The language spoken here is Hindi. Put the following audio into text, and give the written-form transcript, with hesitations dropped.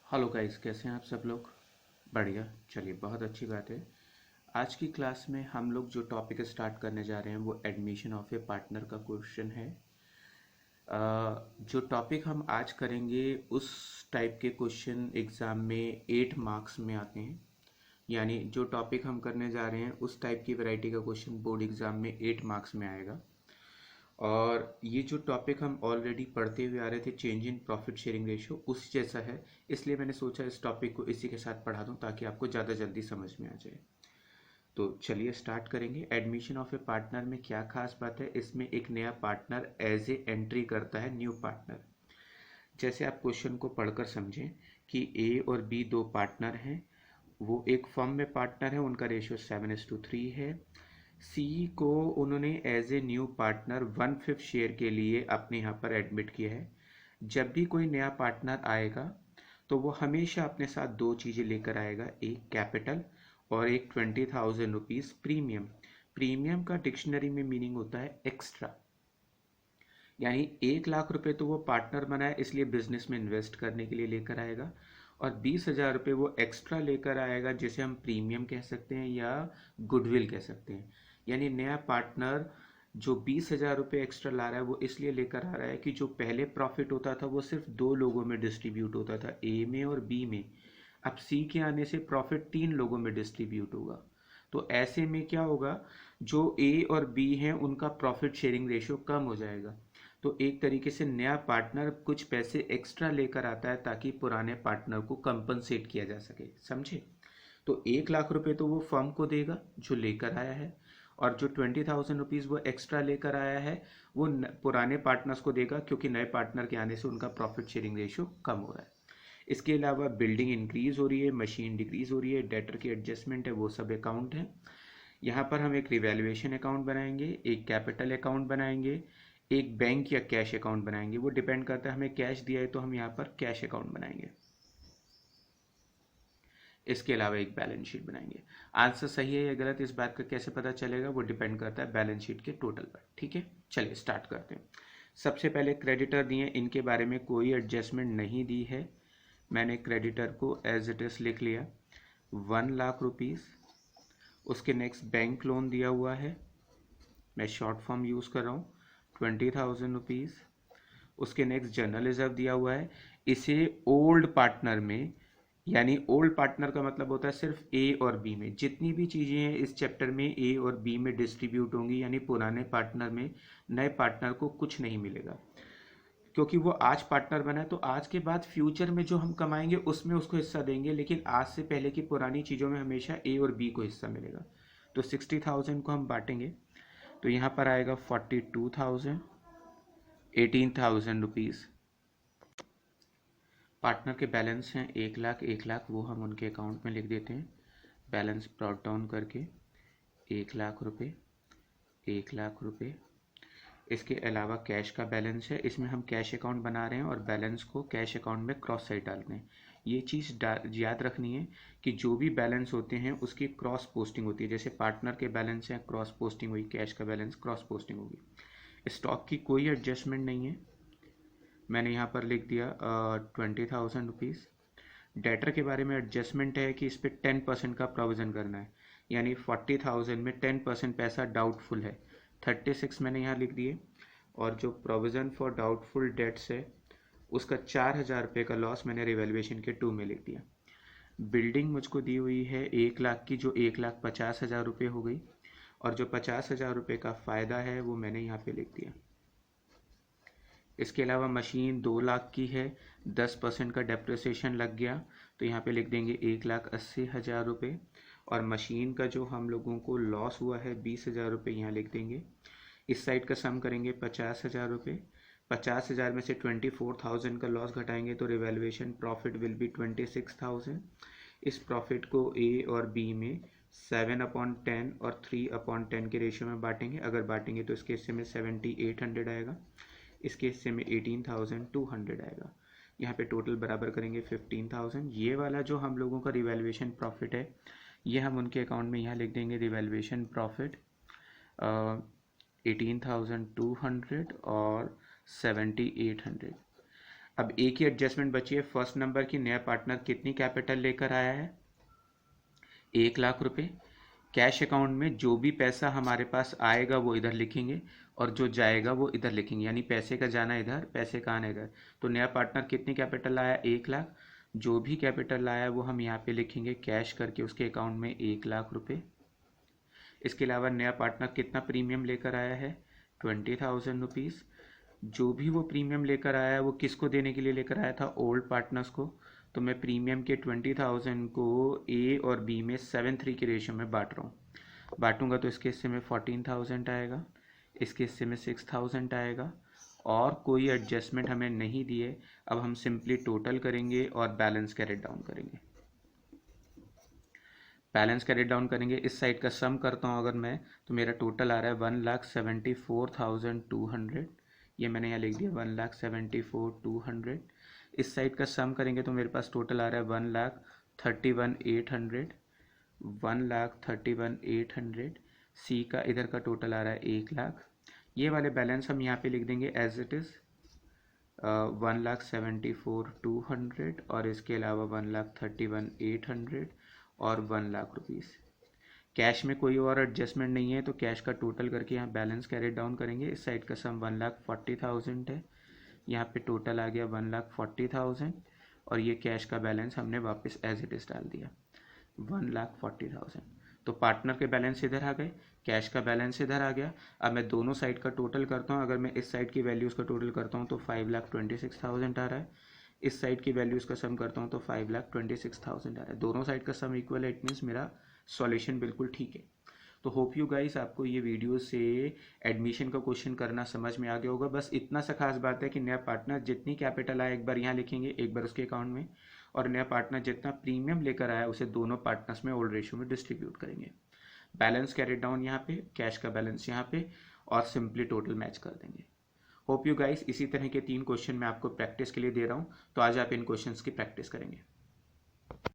हेलो गाइस, कैसे हैं आप सब लोग। बढ़िया। चलिए, बहुत अच्छी बात है। आज की क्लास में हम लोग जो टॉपिक स्टार्ट करने जा रहे हैं वो एडमिशन ऑफ ए पार्टनर का क्वेश्चन है। जो टॉपिक हम आज करेंगे उस टाइप के क्वेश्चन एग्ज़ाम में 8 मार्क्स में आते हैं। यानी जो टॉपिक हम करने जा रहे हैं उस टाइप की वैरायटी का क्वेश्चन बोर्ड एग्ज़ाम में 8 मार्क्स में आएगा। और ये जो टॉपिक हम ऑलरेडी पढ़ते हुए आ रहे थे, change in profit sharing ratio, उस जैसा है। इसलिए मैंने सोचा इस टॉपिक को इसी के साथ पढ़ा दूं ताकि आपको ज़्यादा जल्दी समझ में आ जाए। तो चलिए स्टार्ट करेंगे। एडमिशन ऑफ ए पार्टनर में क्या खास बात है, इसमें एक नया पार्टनर एज ए एंट्री करता है, न्यू पार्टनर। जैसे आप क्वेश्चन को पढ़कर समझें कि ए और बी दो पार्टनर हैं, वो एक फर्म में पार्टनर है, उनका रेशियो 7:3 है। सी को उन्होंने as a new partner 1/5 share के लिए अपने यहाँ पर एडमिट किया है। जब भी कोई नया पार्टनर आएगा तो वो हमेशा अपने साथ दो चीज़ें लेकर आएगा, एक कैपिटल और एक 20,000 रुपीज़ प्रीमियम। प्रीमियम का डिक्शनरी में मीनिंग होता है एक्स्ट्रा। यानी 1 लाख रुपए तो वो पार्टनर बना है इसलिए बिजनेस में इन्वेस्ट करने के लिए लेकर आएगा, और 20,000 रुपये वो एक्स्ट्रा लेकर आएगा जिसे हम प्रीमियम कह सकते हैं या गुडविल कह सकते हैं। यानी नया पार्टनर जो 20,000 रुपये एक्स्ट्रा ला रहा है वो इसलिए लेकर आ रहा है कि जो पहले प्रॉफिट होता था वो सिर्फ दो लोगों में डिस्ट्रीब्यूट होता था, ए में और बी में। अब सी के आने से प्रॉफिट 3 लोगों में डिस्ट्रीब्यूट होगा। तो ऐसे में क्या होगा, जो ए और बी हैं उनका प्रॉफिट शेयरिंग रेशियो कम हो जाएगा। तो एक तरीके से नया पार्टनर कुछ पैसे एक्स्ट्रा लेकर आता है ताकि पुराने पार्टनर को कंपनसेट किया जा सके, समझे। तो 1 लाख रुपए तो वो फर्म को देगा जो लेकर आया है, और जो 20,000 रुपीज़ वो एक्स्ट्रा लेकर आया है वो पुराने पार्टनर्स को देगा, क्योंकि नए पार्टनर के आने से उनका प्रॉफिट शेयरिंग रेशियो कम हो रहा है। इसके अलावा बिल्डिंग इंक्रीज हो रही है, मशीन डिक्रीज हो रही है, डेटर की एडजस्टमेंट है, वो सब अकाउंट है। यहाँ पर हम एक रिवैल्यूएशन अकाउंट बनाएंगे, एक कैपिटल अकाउंट बनाएंगे, एक बैंक या कैश अकाउंट बनाएंगे। वो डिपेंड करता है, हमें कैश दिया है तो हम यहाँ पर कैश अकाउंट बनाएंगे। इसके अलावा एक बैलेंस शीट बनाएंगे। आंसर सही है या गलत इस बात का कैसे पता चलेगा, वो डिपेंड करता है बैलेंस शीट के टोटल पर। ठीक है, चलिए स्टार्ट करते हैं। सबसे पहले क्रेडिटर दिए, इनके बारे में कोई एडजस्टमेंट नहीं दी है। मैंने क्रेडिटर को एज इट इज लिख लिया, 1 लाख रुपीज़। उसके नेक्स्ट बैंक लोन दिया हुआ है, मैं शॉर्ट फॉर्म यूज़ कर रहा हूँ, 20,000 रुपीज़। उसके नेक्स्ट जनरल रिजर्व दिया हुआ है, इसे ओल्ड पार्टनर में, यानी ओल्ड पार्टनर का मतलब होता है सिर्फ ए और बी में, जितनी भी चीज़ें हैं इस चैप्टर में ए और बी में डिस्ट्रीब्यूट होंगी, यानी पुराने पार्टनर में नए पार्टनर को कुछ नहीं मिलेगा, क्योंकि वो आज पार्टनर बना है। तो आज के बाद फ्यूचर में जो हम कमाएंगे उसमें उसको हिस्सा देंगे, लेकिन आज से पहले की पुरानी चीज़ों में हमेशा ए और बी को हिस्सा मिलेगा। तो 60,000 को हम बांटेंगे तो यहाँ पर आएगा 42,000, 18,000 रुपीज़। पार्टनर के बैलेंस हैं 1 लाख 1 लाख, वो हम उनके अकाउंट में लिख देते हैं, बैलेंस ब्रॉट डाउन करके 1 लाख रुपये, 1 लाख रुपये। इसके अलावा कैश का बैलेंस है, इसमें हम कैश अकाउंट बना रहे हैं और बैलेंस को कैश अकाउंट में क्रॉस साइड डालते हैं। ये चीज़ याद रखनी है कि जो भी बैलेंस होते हैं उसकी क्रॉस पोस्टिंग होती है। जैसे पार्टनर के बैलेंस हैं, क्रॉस पोस्टिंग हुई, कैश का बैलेंस क्रॉस पोस्टिंग होगी। स्टॉक की कोई एडजस्टमेंट नहीं है, मैंने यहाँ पर लिख दिया 20,000 रुपीज़। डेटर के बारे में एडजस्टमेंट है कि इस पर 10% का प्रोविज़न करना है, यानी 40,000 में 10% पैसा डाउटफुल है, 36 मैंने यहाँ लिख दिए। और जो प्रोविज़न फॉर डाउटफुल डेट्स है उसका 4,000 रुपये का लॉस मैंने रिवैल्यूएशन के 2 में लिख दिया। बिल्डिंग मुझको दी हुई है 1 लाख की, जो 1,50,000 रुपये हो गई, और जो 50,000 रुपये का फ़ायदा है वो मैंने यहाँ पे लिख दिया। इसके अलावा मशीन 2 लाख की है, 10% का डेप्रिसिएशन लग गया तो यहाँ पे लिख देंगे 1,80,000 रुपये। और मशीन का जो हम लोगों को लॉस हुआ है 20,000 रुपये, यहाँ लिख देंगे। इस साइड का सम करेंगे 50,000 रुपये, 50,000 में से 24,000 का लॉस घटाएंगे तो रिवैल्यूएशन प्रॉफिट विल बी 26,000। इस प्रॉफिट को ए और बी में 7/10 और 3/10 के रेशियो में बांटेंगे। अगर बांटेंगे तो इसके हिस्से में 7,800 आएगा, इसके हिस्से में 18,200 आएगा। यहाँ पे टोटल बराबर करेंगे 15,000। ये वाला जो हम लोगों का रिवैल्यूएशन प्रॉफिट है ये हम उनके अकाउंट में यहाँ लिख देंगे, रिवैल्यूएशन प्रॉफिट 18,200 और 7,800। अब एक ही एडजस्टमेंट बची है। फर्स्ट नंबर की नया पार्टनर कितनी कैपिटल लेकर आया है? 1,00,000 रुपये। कैश अकाउंट में जो भी पैसा हमारे पास आएगा वो इधर लिखेंगे और जो जाएगा वो इधर लिखेंगे, यानी पैसे का जाना इधर, पैसे का आना इधर। तो नया पार्टनर कितनी कैपिटल लाया? 1,00,000। जो भी कैपिटल लाया वो हम यहाँ पे लिखेंगे कैश करके उसके अकाउंट में 1,00,000 रुपये। इसके अलावा नया पार्टनर कितना प्रीमियम लेकर आया है? 20,000 रुपीज़। जो भी वो प्रीमियम लेकर आया है वो किसको देने के लिए लेकर आया था? ओल्ड पार्टनर्स को। तो मैं प्रीमियम के 20,000 को ए और बी में 7:3 के रेशियो में बांट रहा हूँ। बांटूंगा तो इसके हिस्से में 14,000 आएगा, इसके हिस्से में 6,000 आएगा, और कोई एडजस्टमेंट हमें नहीं दिए। अब हम सिंपली टोटल करेंगे और बैलेंस कैरेट डाउन करेंगे। बैलेंस कैरेट डाउन करेंगे, इस साइड का सम करता हूँ अगर मैं, तो मेरा टोटल आ रहा है 1,74,200। ये मैंने यहाँ लिख दिया 1,74,200। इस साइड का सम करेंगे तो मेरे पास टोटल आ रहा है 1,31,800। 1,31,800। सी का इधर का टोटल आ रहा है 1,00,000। ये वाले बैलेंस हम यहाँ पे लिख देंगे एज इट इज़ 1,74,200 और इसके अलावा 1,31,800 और 1,00,000 रुपीज़। कैश में कोई और एडजस्टमेंट नहीं है तो कैश का टोटल करके यहाँ बैलेंस कैरेट डाउन करेंगे। इस साइड का सम 1,40,000 है, यहाँ पे टोटल आ गया 1,40,000 और ये कैश का बैलेंस हमने वापस एज इट इज़ डाल दिया 1,40,000। तो पार्टनर के बैलेंस इधर आ गए, कैश का बैलेंस इधर आ गया। अब मैं दोनों साइड का टोटल करता हूँ। अगर मैं इस साइड की वैल्यूज़ का टोटल करता हूँ तो 5,26,000 आ रहा है, इस साइड की वैल्यूज़ का सम करता हूँ तो 5,26,000 आ रहा है। दोनों साइड का सम इक्वल है, इट मीन्स मेरा सॉल्यूशन बिल्कुल ठीक है। तो होप यू गाइस आपको ये वीडियो से एडमिशन का क्वेश्चन करना समझ में आ गया होगा। बस इतना सा खास बात है कि नया पार्टनर जितनी कैपिटल आया एक बार यहाँ लिखेंगे, एक बार उसके अकाउंट में, और नया पार्टनर जितना प्रीमियम लेकर आया उसे दोनों पार्टनर्स में ओल्ड रेशियो में डिस्ट्रीब्यूट करेंगे। बैलेंस कैरेट डाउन यहाँ पे, कैश का बैलेंस यहाँ पे, और सिंपली टोटल मैच कर देंगे। होप यू गाइस इसी तरह के 3 क्वेश्चन मैं आपको प्रैक्टिस के लिए दे रहा हूँ, तो आज आप इन क्वेश्चंस की प्रैक्टिस करेंगे।